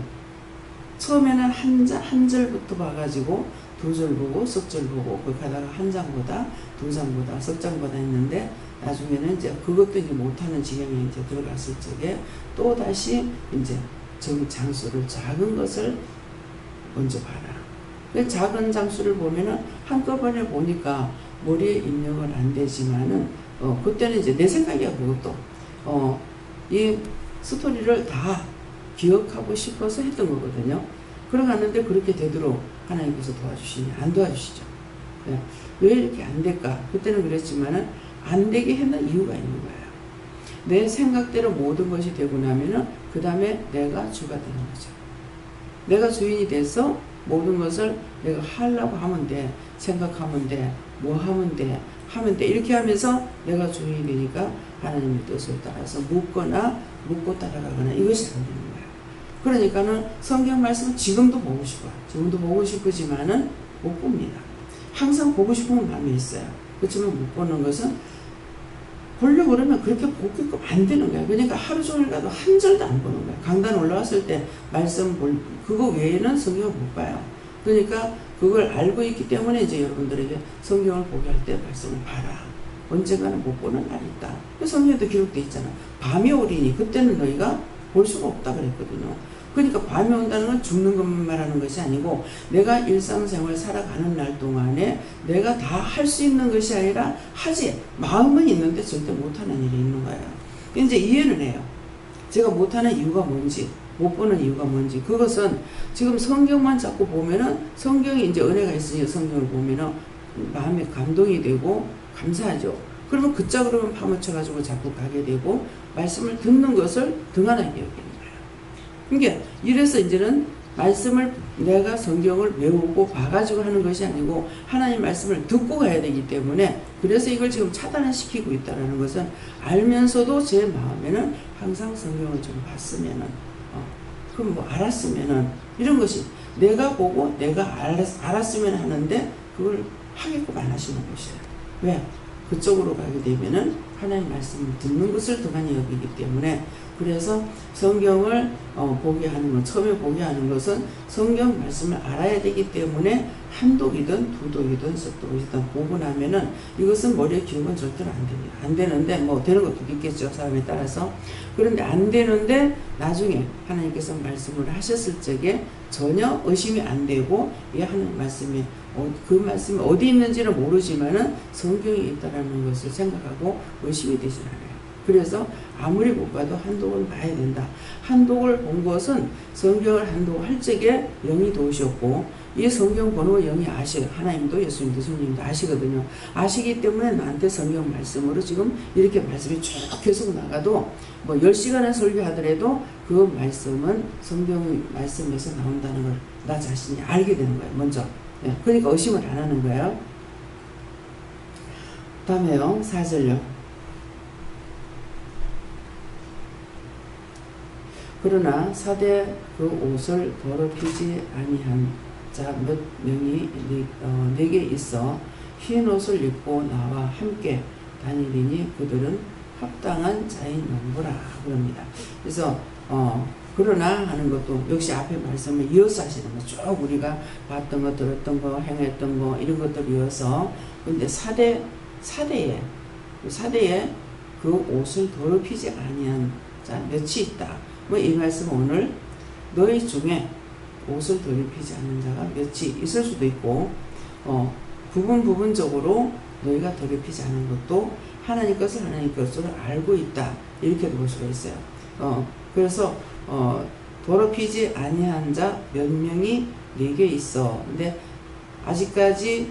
Speaker 1: 처음에는 한 절부터 봐가지고 2절 보고 석 절 보고 그 가다가 한 장보다 2장보다 석 장보다 했는데 나중에는 이제 그것도 이제 못하는 지경에 이제 들어갔을 적에 또 다시 이제 장수를 작은 것을 먼저 봐라. 작은 장수를 보면은 한꺼번에 보니까 머리에 입력은 안 되지만은 그때는 이제 내 생각이야. 그것도 이 스토리를 다 기억하고 싶어서 했던 거거든요. 그러갔는데 그렇게 되도록 하나님께서 도와주시냐? 안 도와주시죠. 왜 이렇게 안 될까? 그때는 그랬지만은 안 되게 했는 이유가 있는 거예요. 내 생각대로 모든 것이 되고 나면은 그 다음에 내가 주가 되는 거죠. 내가 주인이 돼서 모든 것을 내가 하려고 하면 돼. 생각하면 돼. 뭐 하면 돼. 이렇게 하면서 내가 주인이 되니까 하나님의 뜻을 따라서 묻고 따라가거나 이것이 안 되는 거예요. 그러니까는 성경 말씀은 지금도 보고 싶어요. 지금도 보고 싶지만은 못 봅니다. 항상 보고 싶은 마음이 있어요. 그렇지만 못 보는 것은 보려고 그러면 그렇게 보게끔 안 되는 거예요. 그러니까 하루 종일 가도 한 절도 안 보는 거예요. 강단 올라왔을 때 말씀 그거 외에는 성경을 못 봐요. 그러니까 그걸 알고 있기 때문에 이제 여러분들에게 성경을 보게 할 때 말씀을 봐라. 언젠가는 못 보는 날이 있다. 성경에도 기록되어 있잖아. 밤이 오리니 그때는 너희가 볼 수가 없다 그랬거든요. 그러니까 밤이 온다는 건 죽는 것만 말하는 것이 아니고 내가 일상생활 살아가는 날 동안에 내가 다 할 수 있는 것이 아니라 하지 마음은 있는데 절대 못하는 일이 있는 거예요. 이제 이해는 해요. 제가 못하는 이유가 뭔지, 못 보는 이유가 뭔지, 그것은 지금 성경만 자꾸 보면은, 성경이 이제 은혜가 있으니 성경을 보면은 마음에 감동이 되고 감사하죠. 그러면 그 짝으로만 파묻혀가지고 자꾸 가게 되고, 말씀을 듣는 것을 등한하게 여기는 거예요. 그러니까 이래서 이제는 말씀을, 내가 성경을 외우고 봐가지고 하는 것이 아니고 하나님 말씀을 듣고 가야 되기 때문에, 그래서 이걸 지금 차단을 시키고 있다는 것은, 알면서도 제 마음에는 항상 성경을 좀 봤으면은, 그럼 뭐 알았으면은, 이런 것이 내가 보고 내가 알았으면 하는데 그걸 하게끔 안 하시는 것이에요. 왜? 그쪽으로 가게 되면은 하나님 말씀을 듣는 것을 등한히 여기기 때문에, 그래서 성경을 보게 하는 것, 처음에 보게 하는 것은 성경 말씀을 알아야 되기 때문에, 한 독이든 두 독이든 석 독이든 보고 나면은 이것은 머리에 기는 건 절대로 안 됩니다. 안 되는데, 뭐 되는 것도 있겠죠, 사람에 따라서. 그런데 안 되는데 나중에 하나님께서 말씀을 하셨을 적에 전혀 의심이 안 되고, 이 하나님 말씀이 그 말씀이 어디 있는지는 모르지만은 성경이 있다라는 것을 생각하고 의심이 되지 않아요. 그래서 아무리 못 봐도 한독을 봐야 된다. 한독을 본 것은, 성경을 한독 할 적에 영이 도우셨고, 이 성경 번호 영이 아셔요. 하나님도 예수님도 성령님도 아시거든요. 아시기 때문에 나한테 성경 말씀으로 지금 이렇게 말씀이 쭉 계속 나가도, 뭐 10시간을 설교하더라도 그 말씀은 성경 말씀에서 나온다는 걸 나 자신이 알게 되는 거예요, 먼저. 그러니까 의심을 안 하는 거예요. 다음에요, 4절요. 그러나 사대 그 옷을 더럽히지 아니한 자 몇 명이 내게 있어 흰 옷을 입고 나와 함께 다니리니 그들은 합당한 자인 용부라 그럽니다. 그래서 그러나 하는 것도 역시 앞에 말씀을 이어서 하시는 거, 쭉 우리가 봤던 거, 들었던 거, 행했던 거, 이런 것들 이어서. 근데 사대에 그 옷을 더럽히지 아니한 자 몇이 있다. 뭐 이 말씀은 오늘 너희 중에 옷을 더럽히지 않는 자가 몇이 있을 수도 있고, 부분적으로 너희가 더럽히지 않은 것도 하나님 것을 하나님 것으로 알고 있다, 이렇게 볼 수가 있어요. 그래서 더럽히지 아니한 자 몇 명이 내게 있어. 근데 아직까지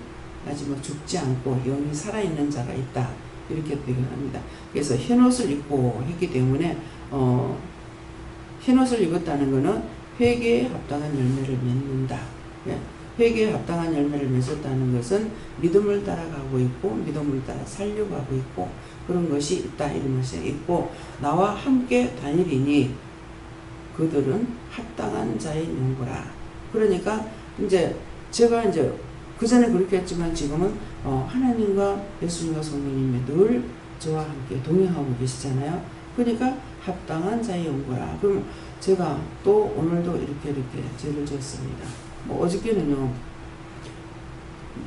Speaker 1: 뭐 죽지 않고 영이 살아있는 자가 있다, 이렇게 표현합니다. 그래서 흰옷을 입고 했기 때문에 흰옷을 입었다는 것은 회개에 합당한 열매를 맺는다. 회개에 합당한 열매를 맺었다는 것은 믿음을 따라가고 있고, 믿음을 따라 살려고 하고 있고, 그런 것이 있다, 이런 것이 있고, 나와 함께 다니리니 그들은 합당한 자의 용구라. 그러니까 이제 제가 이제 그 전에 그렇게 했지만 지금은 하나님과 예수님과 성령님이 늘 저와 함께 동행하고 계시잖아요. 그러니까 합당한 자의 용구라. 그럼 제가 또 오늘도 이렇게 죄를 지었습니다. 뭐 어저께는요,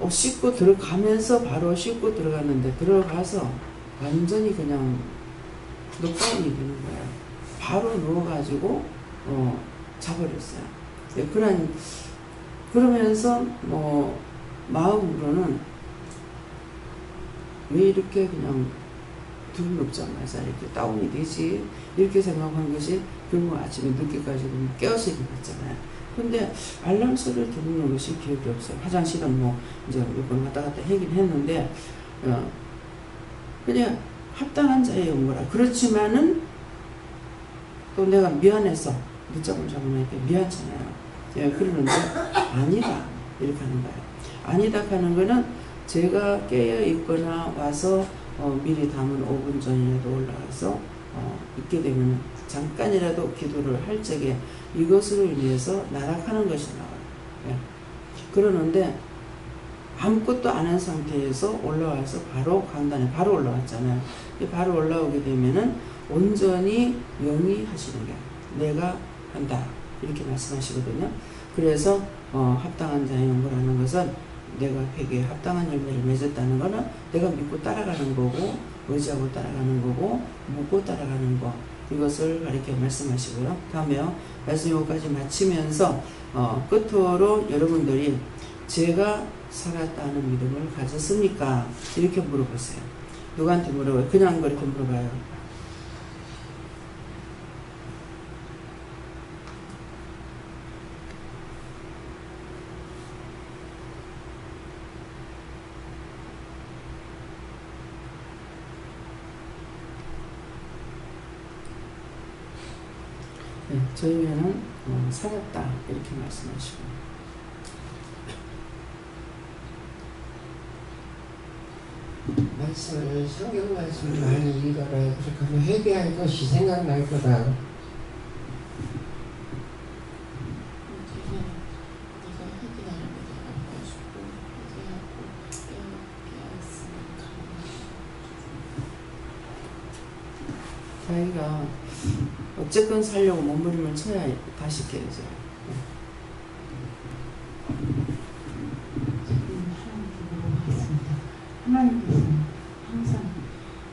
Speaker 1: 씻고 들어가면서 바로 씻고 들어갔는데, 들어가서 완전히 그냥 녹다운이 되는 거예요. 바로 누워가지고 자버렸어요. 그러면서 뭐 마음으로는 왜 이렇게 그냥 들어눕자마자 이렇게 다운이 되지, 이렇게 생각한 것이 결국 아침에 늦게까지 깨어서 일어났잖아요. 근데 알람 소리를 듣는 것이 기억이 없어요. 화장실은 뭐 이제 몇 번 왔다 갔다 하긴 했는데, 그냥 합당한 자의 용거라. 그렇지만은 또 내가 미안해서 늦잠을 자보니까 미안하잖아요. 그러는데 아니다, 이렇게 하는 거예요. 아니다 하는 거는 제가 깨어 있거나 와서 미리 담은 5분 전이라도 올라가서 있게 되면 잠깐이라도 기도를 할 적에 이것을 위해서 나락하는 것이 나와요. 그러는데 아무것도 안 한 상태에서 올라와서 바로 강단에 바로 올라왔잖아요. 바로 올라오게 되면은 온전히 영이 하시는 게 내가 한다, 이렇게 말씀하시거든요. 그래서 합당한 자의 용구라는 것은 내가 회개에 합당한 열매를 맺었다는 것은 내가 믿고 따라가는 거고, 의지하고 따라가는 거고, 묻고 따라가는 거, 이것을 가르쳐 말씀하시고요. 다음에요, 말씀 여기까지 마치면서 끝으로 여러분들이 제가 살았다는 믿음을 가졌습니까? 이렇게 물어보세요. 누구한테 물어봐요? 그냥 그렇게 물어봐요. 네, 저희는 살았다 이렇게 말씀하시고
Speaker 2: 말씀을 성경 말씀을 많이 읽어라. 그러면 회개할 것이 생각날 거다.
Speaker 1: 자기가 어쨌건 살려고 몸부림을 쳐야 다시 깨어져요.
Speaker 3: 하나님께서는 항상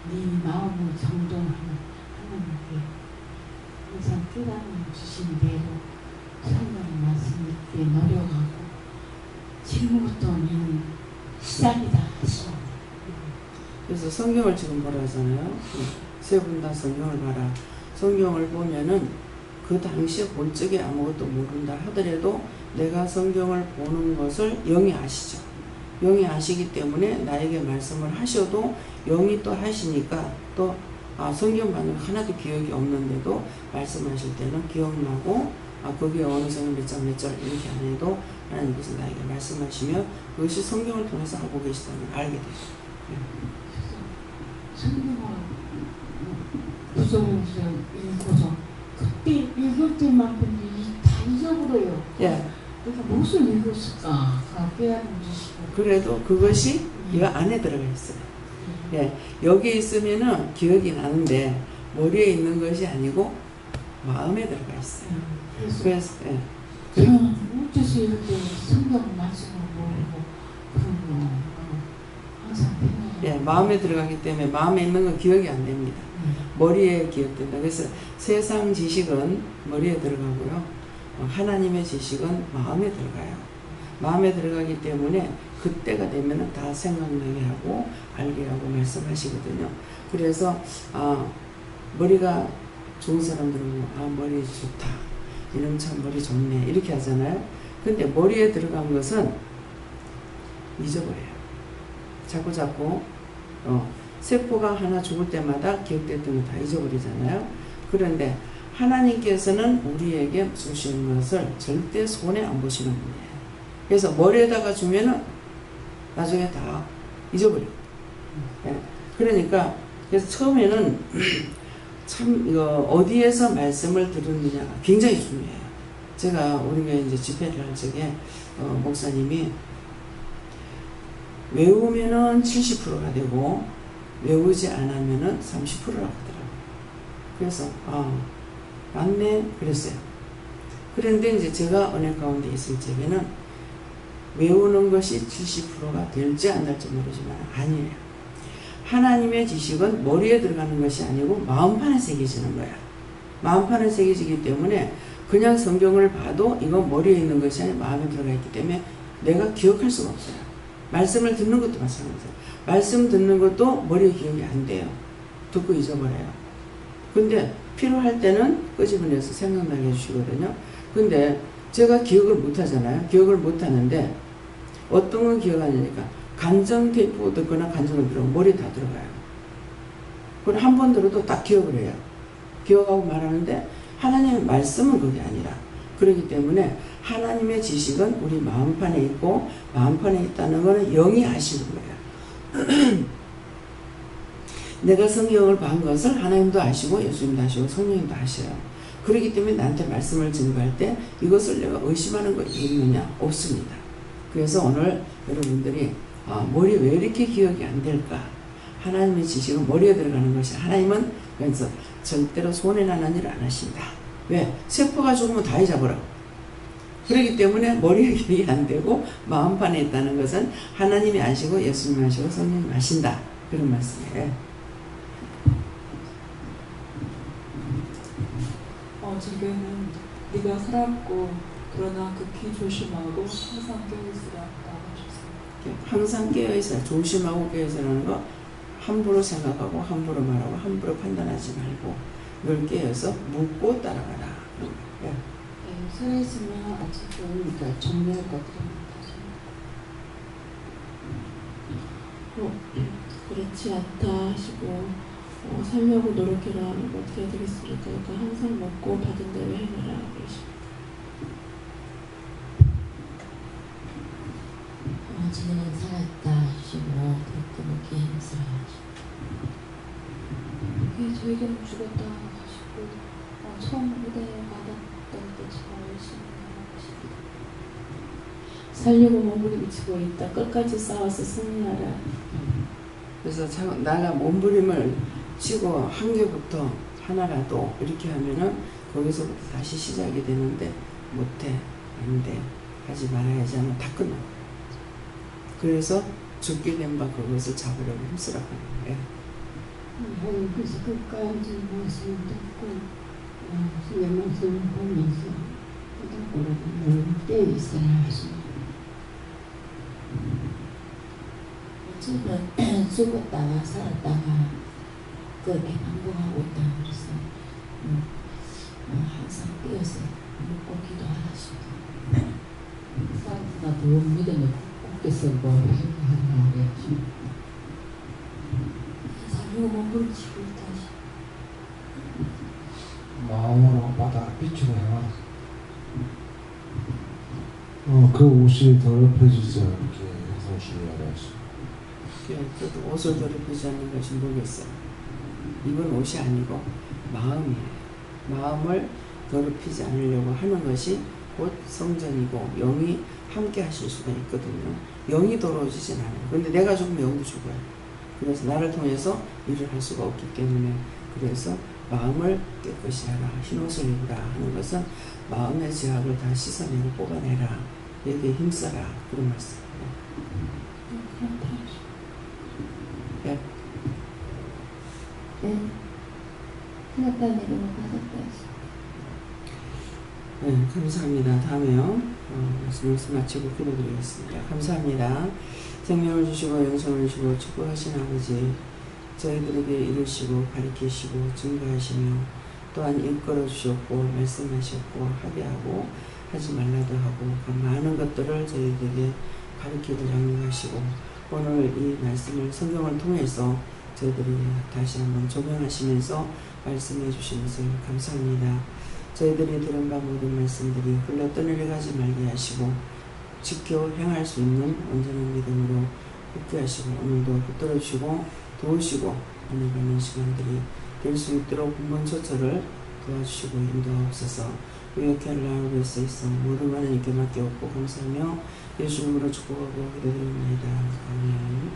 Speaker 3: 네 마음을 정돈하는 하나님께 항상 깨달음 주신 대로 성경 말씀 읽기에 노력하고 지금부터 너는 시작이다 하시오.
Speaker 1: 그래서 성경을 지금 보라 하잖아요. 세 분 다 성경을 봐라. 성경을 보면은 그 당시에 본 적에 아무것도 모른다 하더라도 내가 성경을 보는 것을 영이 아시죠. 영이 아시기 때문에 나에게 말씀을 하셔도 영이 또 하시니까 또 성경 받는 거 하나도 기억이 없는데도 말씀하실 때는 기억나고 거기에 어느 성경 몇 장 몇 절 이렇게 안 해도 하나님께서 나에게 말씀하시며 그것이 성경을 통해서 하고 계시다는 걸 알게 돼요.
Speaker 3: 성경을 구절구절 읽고서 그때 읽을 때만큼 다 잊어버려요.
Speaker 1: 예.
Speaker 3: 그러니까 무엇을 읽었을까? 깨달음 주시고.
Speaker 1: 그래도 그것이 이 안에 들어가 있어요. 예. 여기 있으면은 기억이 나는데 머리에 있는 것이 아니고 마음에 들어가 있어요. 그래서 예.
Speaker 3: 저는 어째서 이렇게 성경 말씀을 모르고 그런 거 항상
Speaker 1: 예, 마음에 들어가기 때문에 마음에 있는 건 기억이 안 됩니다. 머리에 기억된다. 그래서 세상 지식은 머리에 들어가고요. 하나님의 지식은 마음에 들어가요. 마음에 들어가기 때문에 그때가 되면 다 생각나게 하고 알게 하고 말씀하시거든요. 그래서 머리가 좋은 사람들은 머리 좋다. 이놈 참 머리 좋네. 이렇게 하잖아요. 근데 머리에 들어간 것은 잊어버려요. 자꾸 세포가 하나 죽을 때마다 기억됐던 거 다 잊어버리잖아요. 그런데 하나님께서는 우리에게 주신 것을 절대 손에 안 보시는 분이에요. 그래서 머리에다가 주면은 나중에 다 잊어버려요. 예. 그러니까 그래서 처음에는 참 어디에서 말씀을 들었느냐가 굉장히 중요해요. 제가 우리 교회 이제 집회를 할 적에 목사님이 외우면은 70%가 되고 외우지 않으면은 30%라고 하더라고요. 그래서 맞네 그랬어요. 그런데 이제 제가 은혜 가운데 있을 적에는 외우는 것이 70%가 될지 안 될지 모르지만 아니에요. 하나님의 지식은 머리에 들어가는 것이 아니고 마음판에 새겨지는 거야. 마음판에 새겨지기 때문에 그냥 성경을 봐도 이건 머리에 있는 것이 아니라 마음에 들어가 있기 때문에 내가 기억할 수가 없어요. 말씀을 듣는 것도 마찬가지예요. 말씀 듣는 것도 머리에 기억이 안 돼요. 듣고 잊어버려요. 근데 필요할 때는 끄집어내서 생각나게 해주시거든요. 근데 제가 기억을 못 하잖아요. 기억을 못 하는데 어떤 건 기억하냐니까 간정 테이프 듣거나 간정을 들으면 머리에 다 들어가요. 그걸 한 번 들어도 딱 기억을 해요. 기억하고 말하는데 하나님의 말씀은 그게 아니라 그렇기 때문에 하나님의 지식은 우리 마음판에 있고 마음판에 있다는 것은 영이 아시는 거예요. 내가 성경을 본 것을 하나님도 아시고 예수님도 아시고 성령님도 아셔요. 그렇기 때문에 나한테 말씀을 증거할 때 이것을 내가 의심하는 거 있느냐? 없습니다. 그래서 오늘 여러분들이 머리 왜 이렇게 기억이 안 될까? 하나님의 지식은 머리에 들어가는 것이 하나님은 그래서 절대로 손해 나는 일을 안 하신다. 왜? 세포가 죽으면 다 잊어버려. 그렇기 때문에 머리에 기억이 안 되고 마음판에 있다는 것은 하나님이 아시고 예수님이 아시고 성령님이 아신다. 그런 말씀이에요.
Speaker 4: 지금은 네가 살았고 그러나 극히 조심하고 항상 깨어있으라고 하셨어요.
Speaker 1: 항상 깨어있어야 조심하고 깨어있으라는 거 함부로 생각하고 함부로 말하고 함부로 판단하지 말고 늘 깨어서 묻고 따라가라. 예.
Speaker 3: 살아있으면 아직은 그러니까 정리할 것들은
Speaker 4: 그렇지 않다 하시고
Speaker 5: 살려고 노력해라 하면 어떻게 해야 되겠습니까? 그러니까 항상 먹고 받은 대로 행하라 그러십니다.
Speaker 3: 지금은 살았다 하시고 덕금없게 행사라 하시고
Speaker 4: 저에게는 죽었다 하시고 처음 은혜 받았던 때처럼 열심히 하십니다.
Speaker 5: 살려고 몸부림치고 있다. 끝까지 싸워서 승리하라.
Speaker 1: 그래서 나라 몸부림을 치고 한 개부터 하나라도 이렇게 하면은 거기서부터 다시 시작이 되는데 못해, 안 돼, 하지 말아야지 하면 다 끝나. 그래서 죽게 된 바 그것을 잡으려고 힘쓰라고 하는 거예요.
Speaker 2: 그래서 끝까지 말씀을 듣고 주의 말씀을 보면서 그다음으로 때 있어야 하시고
Speaker 3: 지금은 죽었다가 살았다가 그렇게 반복하고 있다고 그래서 항상 깨어서 묵고 기도하십니다.
Speaker 6: 나 그런 믿음에 굳게 서고 행하라 그래야지.
Speaker 4: 살려고 몸부림치고 있다 하시고
Speaker 2: 마음으로 바다를 비추고 행하라.
Speaker 7: 그 옷이 더럽혀지지 않게 성실하라 하시고.
Speaker 1: 그 옷을 더럽히지 않는 것이 뭐겠어요? 이건 옷이 아니고 마음이에요. 마음을 더럽히지 않으려고 하는 것이 곧 성전이고 영이 함께 하실 수가 있거든요. 영이 더러워지진 않아요. 그런데 내가 죽으면 영도 죽어요. 그래서 나를 통해서 일을 할 수가 없기 때문에 그래서 마음을 깨끗이 하라, 흰옷을 입으라 하는 것은 마음의 죄악을 다 씻어내고 뽑아내라, 여기에 힘써라, 그런 말씀이에요. 네.
Speaker 5: 네. 생각다는 이름을 받았다.
Speaker 1: 네, 감사합니다. 다음에요. 말씀 마치고 기도드리겠습니다. 감사합니다. 생명을 주시고 영생을 주시고 축복하신 아버지, 저희들에게 이루시고 가르치시고 증거하시며 또한 이끌어 주셨고 말씀하셨고 하게 하고 하지 말라도 하고 그 많은 것들을 저희들에게 가르치고 양육하시고 오늘 이 말씀을 성경을 통해서 저희들이 다시 한번 적용하시면서 말씀해 주신 것을 감사합니다. 저희들이 들은 바 모든 말씀들이 흘러 떠내려가지 말게 하시고 지켜 행할 수 있는 온전한 믿음으로 붙게 하시고 오늘도 붙들어 주시고 도우시고 오늘 가는 시간들이 될 수 있도록 근본처처를 도와주시고 인도하옵소서. 유익한 라우브에 있어 모든 하나님께 맡겨없고 감사하며 예수 이름으로 축복하고 기도드립니다. 아멘.